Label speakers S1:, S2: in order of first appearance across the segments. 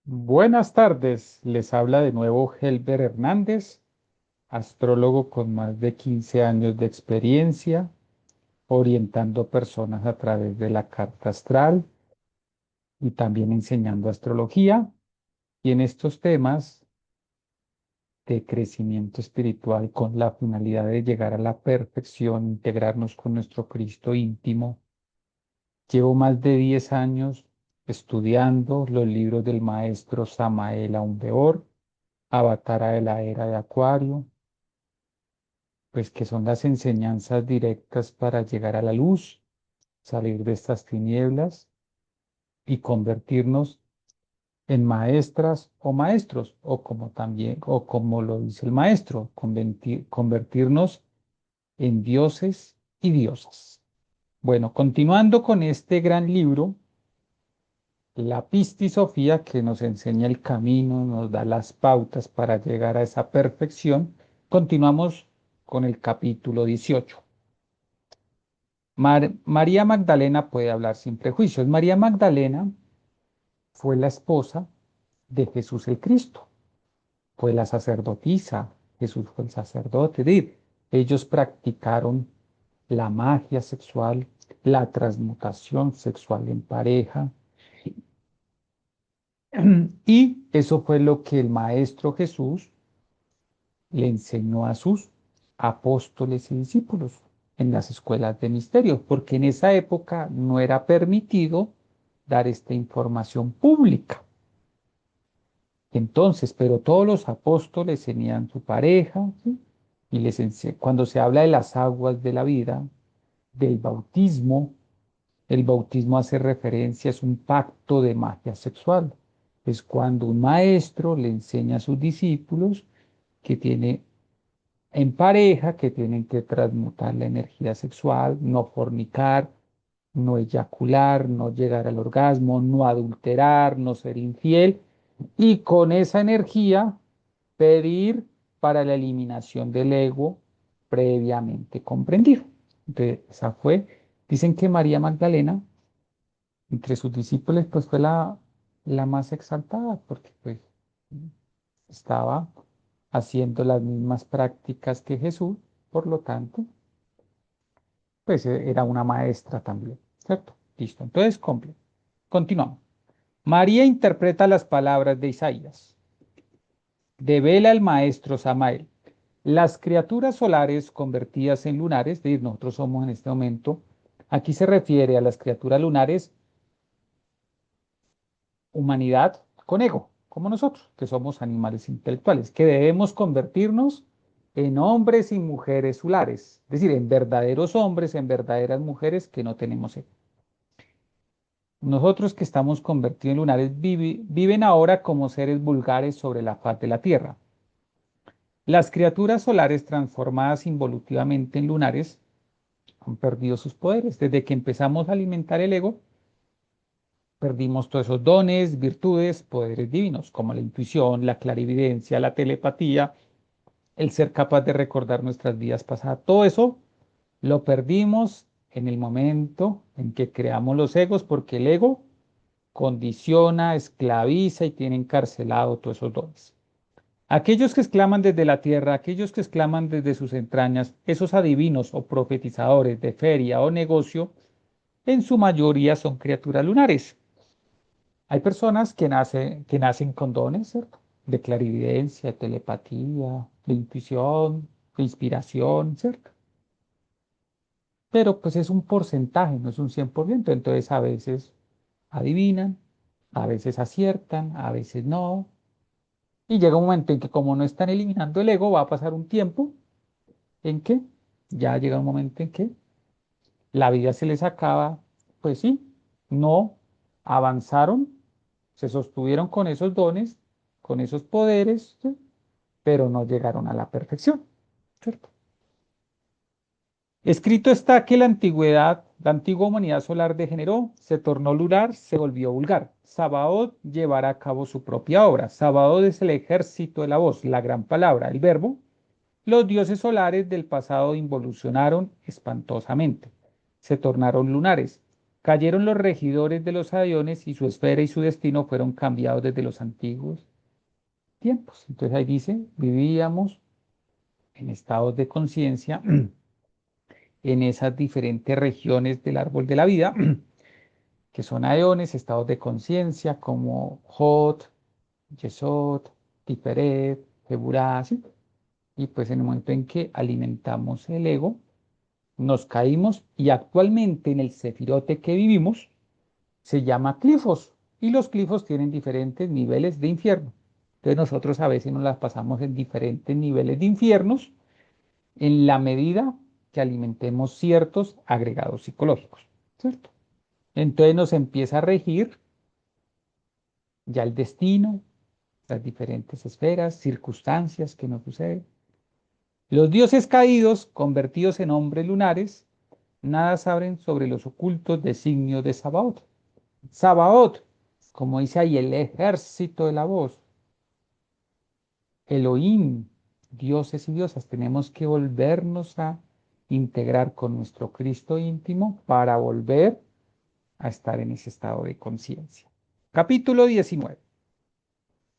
S1: Buenas tardes, les habla de nuevo Helber Hernández, astrólogo con más de 15 años de experiencia, orientando personas a través de la carta astral y también enseñando astrología. Y en estos temas de crecimiento espiritual con la finalidad de llegar a la perfección, integrarnos con nuestro Cristo íntimo. Llevo más de 10 años estudiando los libros del maestro Samael Aun Weor, Avatara de la Era de Acuario, pues que son las enseñanzas directas para llegar a la luz, salir de estas tinieblas y convertirnos en maestras o maestros, o como también, o como lo dice el maestro, convertirnos en dioses y diosas. Bueno, continuando con este gran libro, la Pistisofía, que nos enseña el camino, nos da las pautas para llegar a esa perfección, continuamos con el capítulo 18. María Magdalena puede hablar sin prejuicios. María Magdalena fue la esposa de Jesús el Cristo, fue la sacerdotisa, Jesús fue el sacerdote. Es decir, ellos practicaron la magia sexual, la transmutación sexual en pareja, y eso fue lo que el Maestro Jesús le enseñó a sus apóstoles y discípulos en las escuelas de misterio, porque en esa época no era permitido dar esta información pública. Entonces, pero todos los apóstoles tenían su pareja, ¿sí? Y cuando se habla de las aguas de la vida, del bautismo, el bautismo hace referencia, es un pacto de magia sexual. Es cuando un maestro le enseña a sus discípulos que tiene en pareja, que tienen que transmutar la energía sexual, no fornicar, no eyacular, no llegar al orgasmo, no adulterar, no ser infiel, y con esa energía pedir para la eliminación del ego previamente comprendido. Entonces, esa fue, dicen que María Magdalena, entre sus discípulos, pues fue la más exaltada, porque pues estaba haciendo las mismas prácticas que Jesús, por lo tanto, pues era una maestra también, ¿cierto? Listo, entonces continuamos. María interpreta las palabras de Isaías. Devela el maestro Samael. Las criaturas solares convertidas en lunares, es decir, nosotros somos en este momento, aquí se refiere a las criaturas lunares, humanidad con ego, como nosotros, que somos animales intelectuales, que debemos convertirnos en hombres y mujeres solares, es decir, en verdaderos hombres, en verdaderas mujeres que no tenemos ego. Nosotros que estamos convertidos en lunares viven ahora como seres vulgares sobre la faz de la tierra. Las criaturas solares transformadas involutivamente en lunares han perdido sus poderes. Desde que empezamos a alimentar el ego, perdimos todos esos dones, virtudes, poderes divinos, como la intuición, la clarividencia, la telepatía, el ser capaz de recordar nuestras vidas pasadas. Todo eso lo perdimos en el momento en que creamos los egos, porque el ego condiciona, esclaviza y tiene encarcelado todos esos dones. Aquellos que exclaman desde la tierra, aquellos que exclaman desde sus entrañas, esos adivinos o profetizadores de feria o negocio, en su mayoría son criaturas lunares. Hay personas que nacen con dones, ¿cierto? De clarividencia, de telepatía, de intuición, de inspiración, ¿cierto? Pero pues es un porcentaje, no es un 100%. Entonces a veces adivinan, a veces aciertan, a veces no. Y llega un momento en que como no están eliminando el ego, va a pasar un tiempo en que ya llega un momento en que la vida se les acaba, pues sí, no avanzaron, se sostuvieron con esos dones, con esos poderes, ¿sí? Pero no llegaron a la perfección, ¿cierto? Escrito está que la antigua humanidad solar degeneró, se tornó lunar, se volvió vulgar. Sabaoth llevará a cabo su propia obra. Sabaoth es el ejército de la voz, la gran palabra, el verbo. Los dioses solares del pasado involucionaron espantosamente, se tornaron lunares. Cayeron los regidores de los Aeones y su esfera y su destino fueron cambiados desde los antiguos tiempos. Entonces ahí dice, vivíamos en estados de conciencia en esas diferentes regiones del árbol de la vida, que son aeones, estados de conciencia como Hod, Yesod, Tiferet, Geburah, ¿sí? Y pues en el momento en que alimentamos el ego, nos caímos y actualmente en el sefirote que vivimos se llama clifos y los clifos tienen diferentes niveles de infierno. Entonces nosotros a veces nos las pasamos en diferentes niveles de infiernos en la medida que alimentemos ciertos agregados psicológicos, ¿cierto? Entonces nos empieza a regir ya el destino, las diferentes esferas, circunstancias que nos suceden. Los dioses caídos, convertidos en hombres lunares, nada saben sobre los ocultos designios de Sabaoth. Sabaoth, como dice ahí, el ejército de la voz. Elohim, dioses y diosas, tenemos que volvernos a integrar con nuestro Cristo íntimo para volver a estar en ese estado de conciencia. Capítulo 19.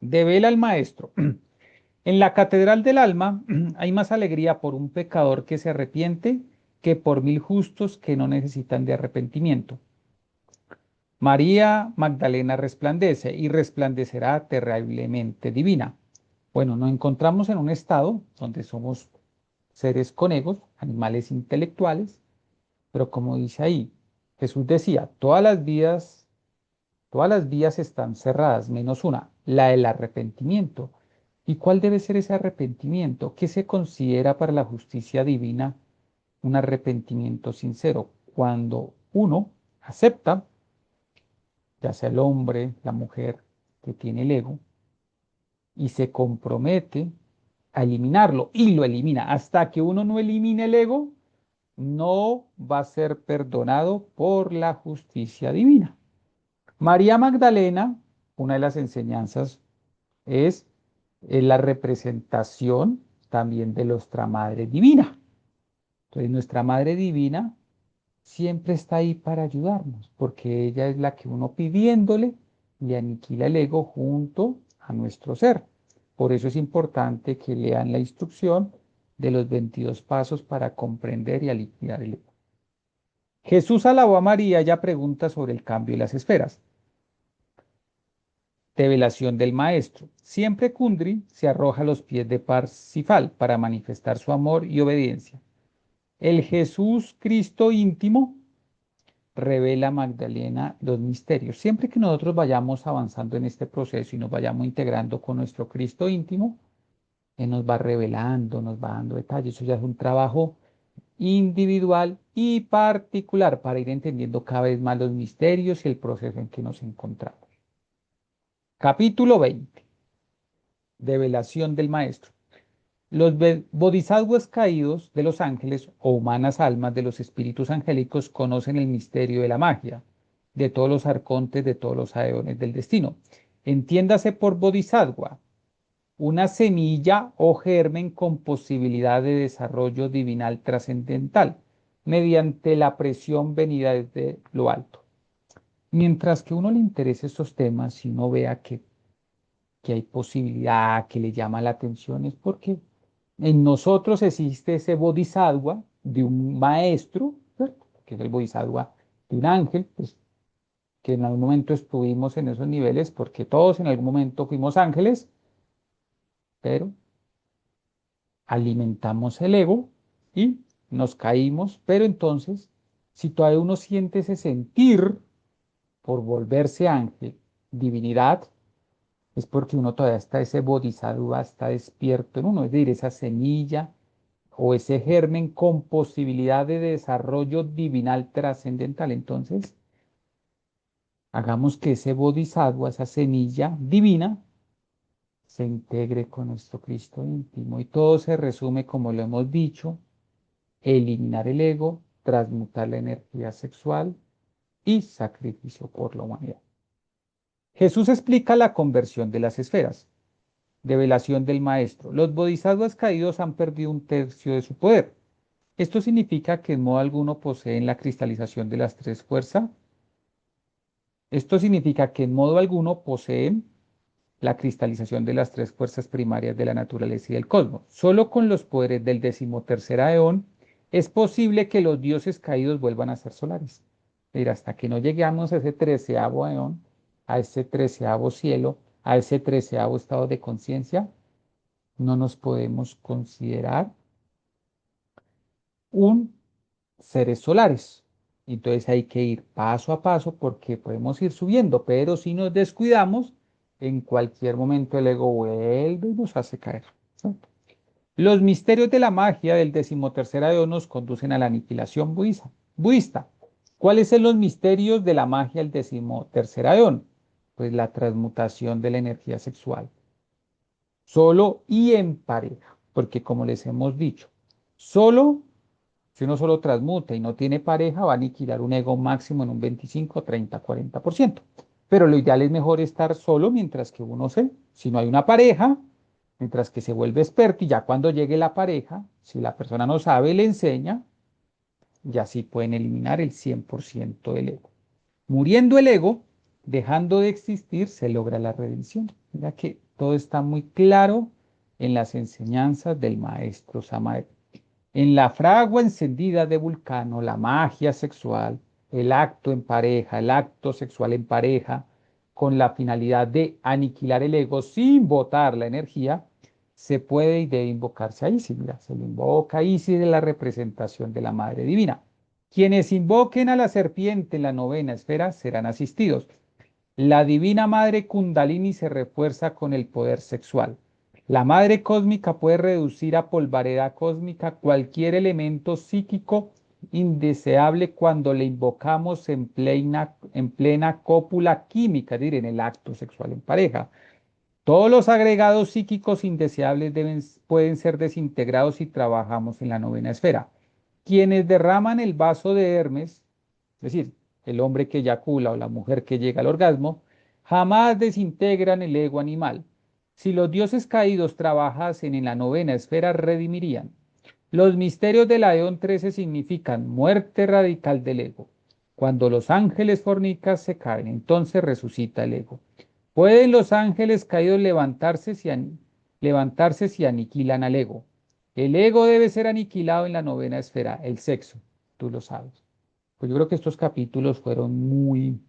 S1: Devela al maestro. En la catedral del alma hay más alegría por un pecador que se arrepiente que por 1000 justos que no necesitan de arrepentimiento. María Magdalena resplandece y resplandecerá terriblemente divina. Bueno, nos encontramos en un estado donde somos seres con egos, animales intelectuales, pero como dice ahí, Jesús decía, todas las vías están cerradas, menos una, la del arrepentimiento. ¿Y cuál debe ser ese arrepentimiento? ¿Qué se considera para la justicia divina un arrepentimiento sincero? Cuando uno acepta, ya sea el hombre, la mujer que tiene el ego, y se compromete a eliminarlo y lo elimina. Hasta que uno no elimine el ego, no va a ser perdonado por la justicia divina. María Magdalena, una de las enseñanzas es la representación también de nuestra Madre Divina. Entonces, nuestra Madre Divina siempre está ahí para ayudarnos, porque ella es la que uno pidiéndole le aniquila el ego junto a nuestro ser. Por eso es importante que lean la instrucción de los 22 pasos para comprender y aliviar el ego. Jesús alabó a María, ella pregunta sobre el cambio de las esferas. Revelación del Maestro. Siempre Kundry se arroja a los pies de Parsifal para manifestar su amor y obediencia. El Jesús Cristo íntimo revela a Magdalena los misterios. Siempre que nosotros vayamos avanzando en este proceso y nos vayamos integrando con nuestro Cristo íntimo, Él nos va revelando, nos va dando detalles. Eso ya es un trabajo individual y particular para ir entendiendo cada vez más los misterios y el proceso en que nos encontramos. Capítulo 20. Develación del Maestro. Los bodhisattvas caídos de los ángeles o humanas almas de los espíritus angélicos conocen el misterio de la magia, de todos los arcontes, de todos los aeones del destino. Entiéndase por bodhisattva, una semilla o germen con posibilidad de desarrollo divinal trascendental, mediante la presión venida desde lo alto. Mientras que a uno le interese estos temas y uno vea que hay posibilidad, que le llama la atención, es porque en nosotros existe ese bodhisattva de un maestro, ¿cierto? Que es el bodhisattva de un ángel, pues, que en algún momento estuvimos en esos niveles, porque todos en algún momento fuimos ángeles, pero alimentamos el ego y nos caímos, pero entonces, si todavía uno siente ese sentir por volverse ángel, divinidad, es porque uno todavía está, ese bodhisattva está despierto en uno, es decir, esa semilla o ese germen con posibilidad de desarrollo divinal trascendental. Entonces, hagamos que ese bodhisattva, esa semilla divina, se integre con nuestro Cristo íntimo. Y todo se resume, como lo hemos dicho, eliminar el ego, transmutar la energía sexual y sacrificio por la humanidad. Jesús explica la conversión de las esferas. Develación del maestro. Los bodhisattvas caídos han perdido un tercio de su poder. Esto significa que en modo alguno poseen la cristalización de las tres fuerzas Esto significa que en modo alguno poseen la cristalización de las tres fuerzas primarias de la naturaleza y del cosmos. Solo con los poderes del decimotercer eón es posible que los dioses caídos vuelvan a ser solares. Mira, hasta que no lleguemos a ese treceavo eón, a ese treceavo cielo, a ese treceavo estado de conciencia, no nos podemos considerar un seres solares. Entonces hay que ir paso a paso porque podemos ir subiendo, pero si nos descuidamos, en cualquier momento el ego vuelve y nos hace caer. ¿No? Los misterios de la magia del decimotercer eón nos conducen a la aniquilación budista. ¿Cuáles son los misterios de la magia del decimotercer eón? Pues la transmutación de la energía sexual, solo y en pareja, porque como les hemos dicho, solo si uno solo transmuta y no tiene pareja, va a aniquilar un ego máximo en un 25, 30, 40%. Pero lo ideal es mejor estar solo mientras que uno si no hay una pareja, mientras que se vuelve experto y ya cuando llegue la pareja, si la persona no sabe, le enseña, y así pueden eliminar el 100% del ego. Muriendo el ego, dejando de existir, se logra la redención. Mira que todo está muy claro en las enseñanzas del maestro Samael. En la fragua encendida de Vulcano, la magia sexual, el acto en pareja, el acto sexual en pareja, con la finalidad de aniquilar el ego sin botar la energía, se puede y debe invocarse a Isis. Mira, se le invoca a Isis de la representación de la Madre Divina. Quienes invoquen a la serpiente en la novena esfera serán asistidos. La Divina Madre Kundalini se refuerza con el poder sexual. La Madre Cósmica puede reducir a polvareda cósmica cualquier elemento psíquico indeseable cuando le invocamos en plena cópula química, es decir, en el acto sexual en pareja. Todos los agregados psíquicos indeseables pueden ser desintegrados si trabajamos en la novena esfera. Quienes derraman el vaso de Hermes, es decir, el hombre que eyacula o la mujer que llega al orgasmo, jamás desintegran el ego animal. Si los dioses caídos trabajasen en la novena esfera, redimirían. Los misterios de la Eón 13 significan muerte radical del ego. Cuando los ángeles fornicas se caen, entonces resucita el ego. ¿Pueden los ángeles caídos levantarse si aniquilan al ego? El ego debe ser aniquilado en la novena esfera, el sexo, tú lo sabes. Pues yo creo que estos capítulos fueron muy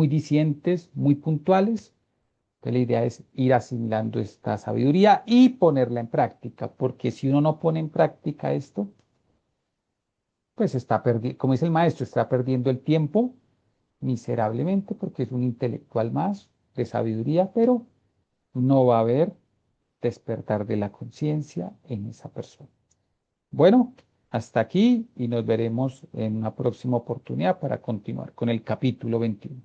S1: dicientes, muy puntuales. Entonces la idea es ir asimilando esta sabiduría y ponerla en práctica, porque si uno no pone en práctica esto, pues está perdiendo, como dice el maestro, está perdiendo el tiempo miserablemente porque es un intelectual más de sabiduría, pero no va a haber despertar de la conciencia en esa persona. Bueno, hasta aquí y nos veremos en una próxima oportunidad para continuar con el capítulo 21.